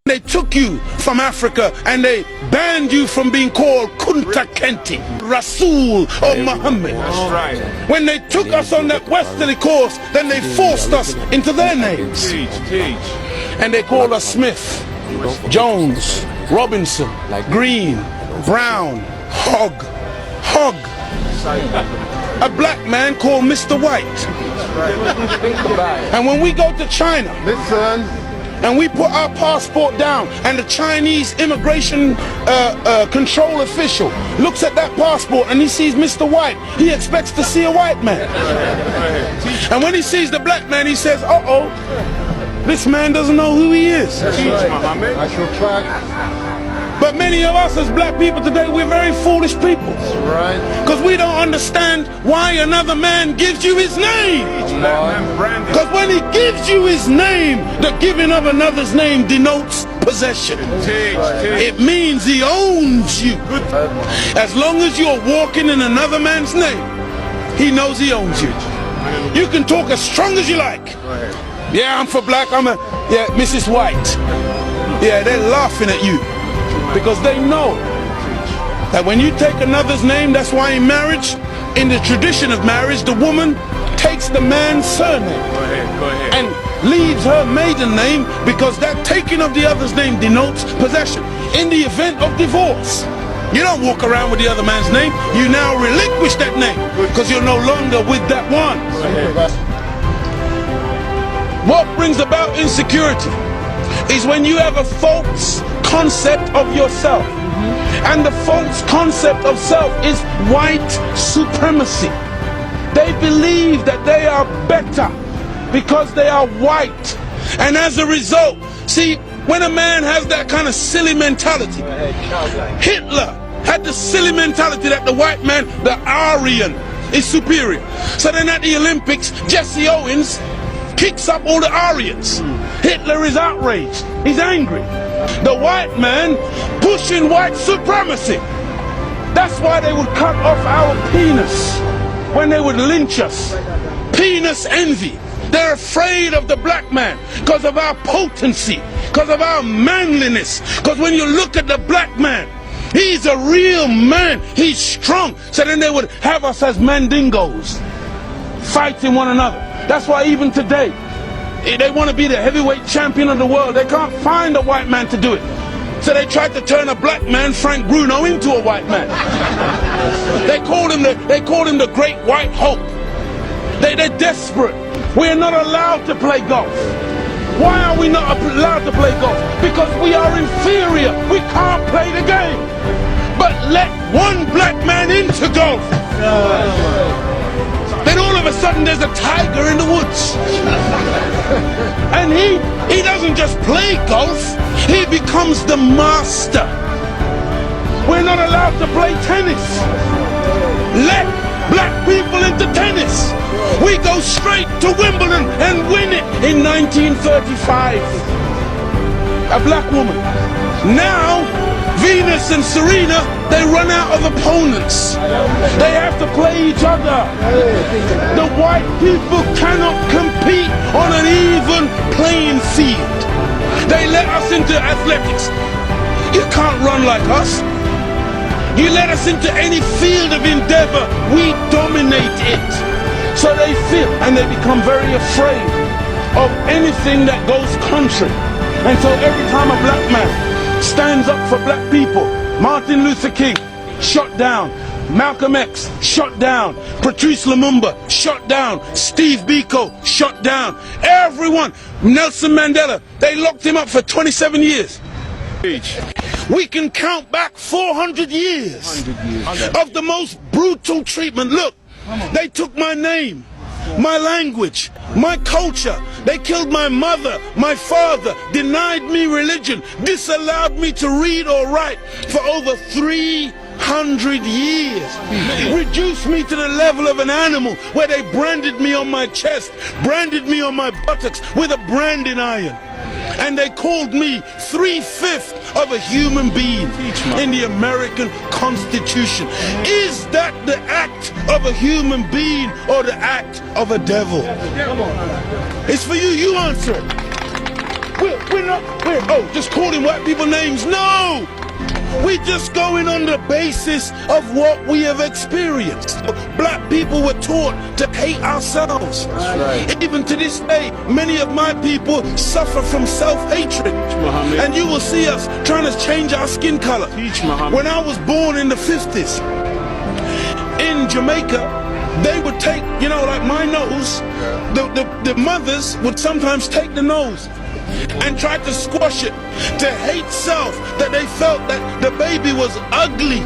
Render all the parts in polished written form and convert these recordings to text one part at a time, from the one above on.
They took you from Africa and they banned you from being called Kunta Kinte, Rasul or Muhammad. That's right. When they took us on that westerly course, then they forced us into their names. Teach. And they called us Smith, Jones, Robinson, Green, Brown, Hogg. A black man called Mr. White. And when we go to China, and we put our passport down, and the Chinese immigration control official looks at that passport and he sees Mr. White, he expects to see a white man. And when he sees the black man, he says, uh-oh, this man doesn't know who he is. I shall try. But many of us as black people today, we're very foolish people. Because we don't understand why another man gives you his name. Because when he gives you his name, the giving of another's name denotes possession. It means he owns you. As long as you're walking in another man's name, he knows he owns you. You can talk as strong as you like. Yeah, I'm for black, yeah, Mrs. White. Yeah, they're laughing at you. Because they know that when you take another's name, that's why in marriage, in the tradition of marriage, the woman takes the man's surname and leaves her maiden name, because that taking of the other's name denotes possession. In the event of divorce, you don't walk around with the other man's name, you now relinquish that name because you're no longer with that one. What brings about insecurity is when you have a false concept of yourself. And the false concept of self is white supremacy. They believe that they are better because they are white. And as a result, see, when a man has that kind of silly mentality, Hitler had the silly mentality that the white man, the Aryan, is superior. So then at the Olympics, Jesse Owens kicks up all the Aryans. Hitler is outraged. He's angry. The white man pushing white supremacy. That's why they would cut off our penis when they would lynch us. Penis envy. They're afraid of the black man because of our potency, because of our manliness. Because when you look at the black man, he's a real man. He's strong. So then they would have us as mandingos, fighting one another. That's why even today, they want to be the heavyweight champion of the world. They can't find a white man to do it. So they tried to turn a black man, Frank Bruno, into a white man. They called him the Great White Hope. They're desperate. We're not allowed to play golf. Why are we not allowed to play golf? Because we are inferior. We can't play the game. But let one black man into golf. Then all of a sudden there's a tiger in the woods. And he doesn't just play golf, he becomes the master. We're not allowed to play tennis. Let black people into tennis. We go straight to Wimbledon and win it in 1935. A black woman. Now Venus and Serena, they run out of opponents. They have to play each other. The white people cannot compete on an even playing field. They let us into athletics. You can't run like us. You let us into any field of endeavor, we dominate it. So they feel, and they become very afraid of anything that goes contrary. And so every time a black man stands up for black people, Martin Luther King, shot down. Malcolm X, shot down. Patrice Lumumba, shot down. Steve Biko, shot down. Everyone. Nelson Mandela, they locked him up for 27 years. We can count back 400 years of the most brutal treatment. Look, they took my name, my language, my culture. They killed my mother, my father, denied me religion, disallowed me to read or write for over 300 years. Reduced me to the level of an animal, where they branded me on my chest, branded me on my buttocks with a branding iron. And they called me 3/5 of a human being in the American Constitution. Is that the act of a human being or the act of a devil? It's for you, you answer it. we're just calling white people names. No! We're just going on the basis of what we have experienced. Black people were taught to hate ourselves. Right. Even to this day, many of my people suffer from self-hatred. Muhammad. And you will see us trying to change our skin color. Teach, Muhammad. When I was born in the 50s, in Jamaica, they would take, like my nose, the mothers would sometimes take the nose and tried to squash it, to hate self, that they felt that the baby was ugly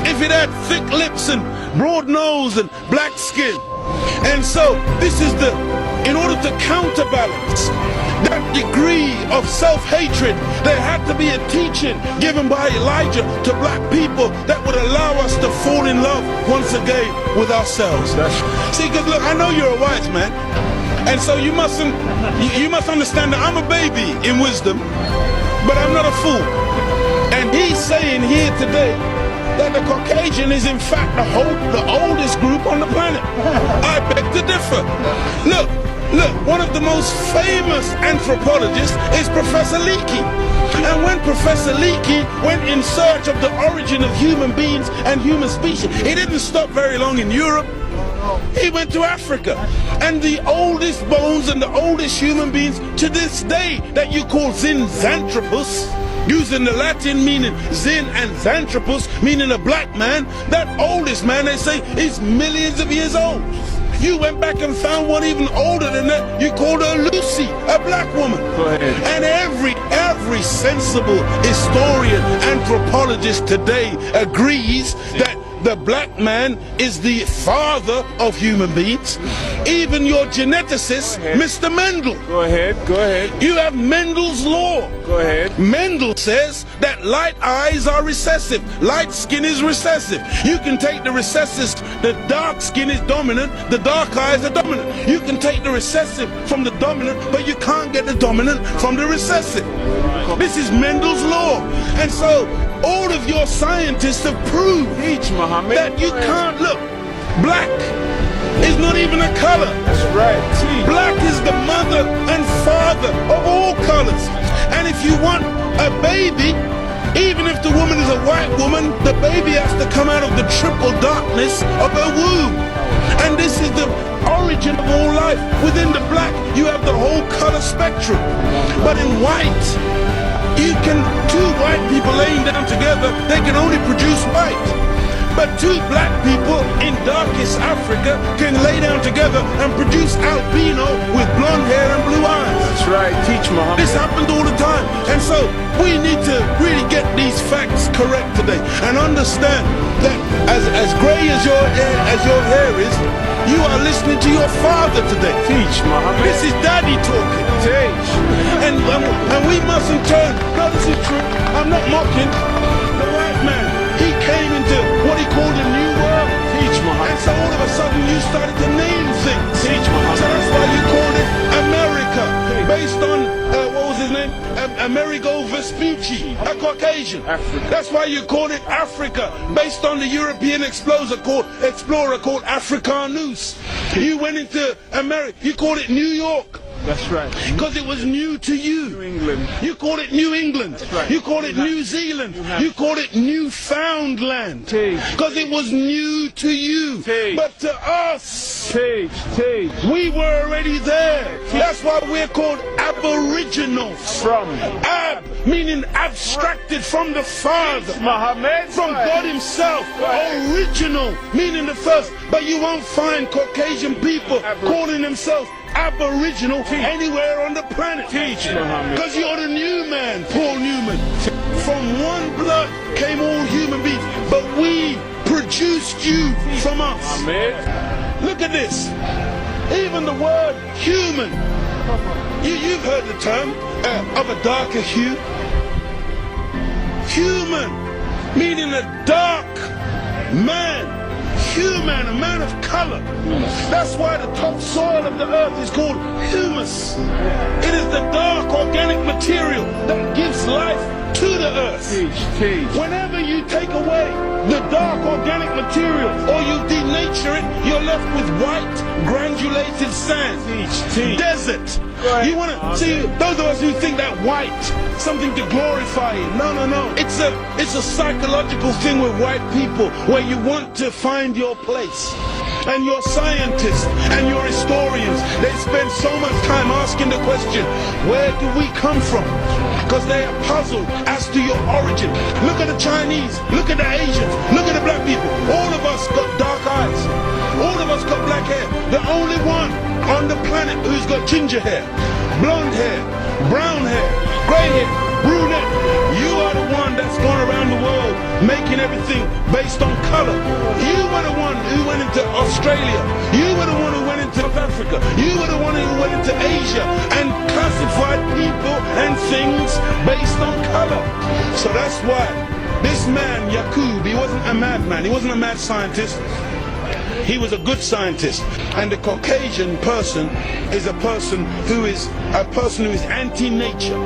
if it had thick lips and broad nose and black skin. And so this is in order to counterbalance that degree of self-hatred, there had to be a teaching given by Elijah to black people that would allow us to fall in love once again with ourselves. See, because look, I know you're a wise man, and so you must understand that I'm a baby in wisdom, but I'm not a fool. And he's saying here today that the Caucasian is in fact the oldest group on the planet. I beg to differ. Look, one of the most famous anthropologists is Professor Leakey. And when Professor Leakey went in search of the origin of human beings and human species, he didn't stop very long in Europe. He went to Africa, and the oldest bones and the oldest human beings to this day that you call Zinjanthropus, using the Latin meaning Zin and Xanthropus, meaning a black man, that oldest man, they say, is millions of years old. You went back and found one even older than that. You called her Lucy, a black woman. Go ahead. And every sensible historian, anthropologist today agrees that the black man is the father of human beings. Even your geneticist, Mr. Mendel. Go ahead. You have Mendel's law. Go ahead. Mendel says that light eyes are recessive, light skin is recessive. You can take the recessive, the dark skin is dominant, the dark eyes are dominant. You can take the recessive from the dominant, but you can't get the dominant from the recessive. This is Mendel's law. And so all of your scientists have proved that you can't look. Black is not even a color. That's right. Black is the mother and father of all colors. And if you want a baby, even if the woman is a white woman, the baby has to come out of the triple darkness of her womb. And this is the origin of all life. Within the black, you have the whole color spectrum. But in white, two white people laying down together, they can only produce white. But two black people in darkest Africa can lay down together and produce albino with blonde hair and blue eyes. That's right. Teach, Muhammad. This happens all the time. And so we need to really get these facts correct today and understand that as gray as your hair is, you are listening to your father today. Teach, Muhammad. This is daddy talking. Teach. And we mustn't turn. No, this is true. I'm not mocking. The white man, he came into what he called a new world. Teach, Muhammad. And so all of a sudden you started to name things. Teach, Muhammad. So that's why you called it America, based on what was his name? Amerigo Vespucci, a Caucasian. Africa. That's why you called it Africa, based on the European explorer called Africanus. You went into America, you called it New York. That's right. Because it was new to you. New England. You called it New England. That's right. You called it New Zealand. You called it Newfoundland. Because it was new to you. But to us, we were already there. That's why we're called Aboriginals. From Ab, meaning abstracted from the Father. Muhammad. From God himself. Original, meaning the first. But you won't find Caucasian people calling themselves Aboriginal anywhere on the planet. Because you're the new man, Paul Newman. From one blood came all human beings, but we produced you from us. Look at this. Even the word human, you've heard the term of a darker hue. Human, meaning a dark man. Human, a man of color. That's why the topsoil of the earth is called humus. It is the dark organic material that gives life to the earth. Teach. Whenever you take away the dark organic material or you denature it, you're left with white granulated sand. Teach. Desert. You want to see those of us who think that white something to glorify it. No. It's a psychological thing with white people where you want to find your place. And your scientists and your historians, they spend so much time asking the question, where do we come from? Because they are puzzled as to your origin. Look at the Chinese, look at the Asians, look at the black people. All of us got dark eyes. All of us got black hair. The only one on the planet who's got ginger hair, blonde hair, brown hair, grey hair, brunette. You are the one that's gone around the world making everything based on color. You were the one who went into Australia. You were the one who went into South Africa. You were the one who went into Asia and classified people and things based on color. So that's why this man, Yaqub, he wasn't a madman. He wasn't a mad scientist. He was a good scientist. And the Caucasian person is a person who is anti-nature.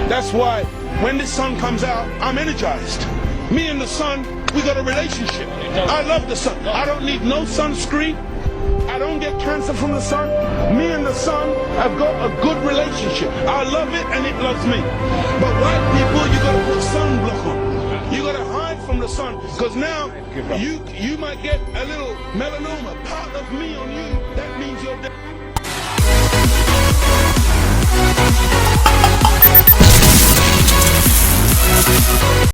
That's why when the sun comes out, I'm energized. Me and the sun, we got a relationship. I love the sun. I don't need no sunscreen. I don't get cancer from the sun. Me and the sun have got a good relationship. I love it and it loves me. But white people, you gotta put sunblock on. You gotta hide from the sun. Because now you might get a little melanoma, part of me on you.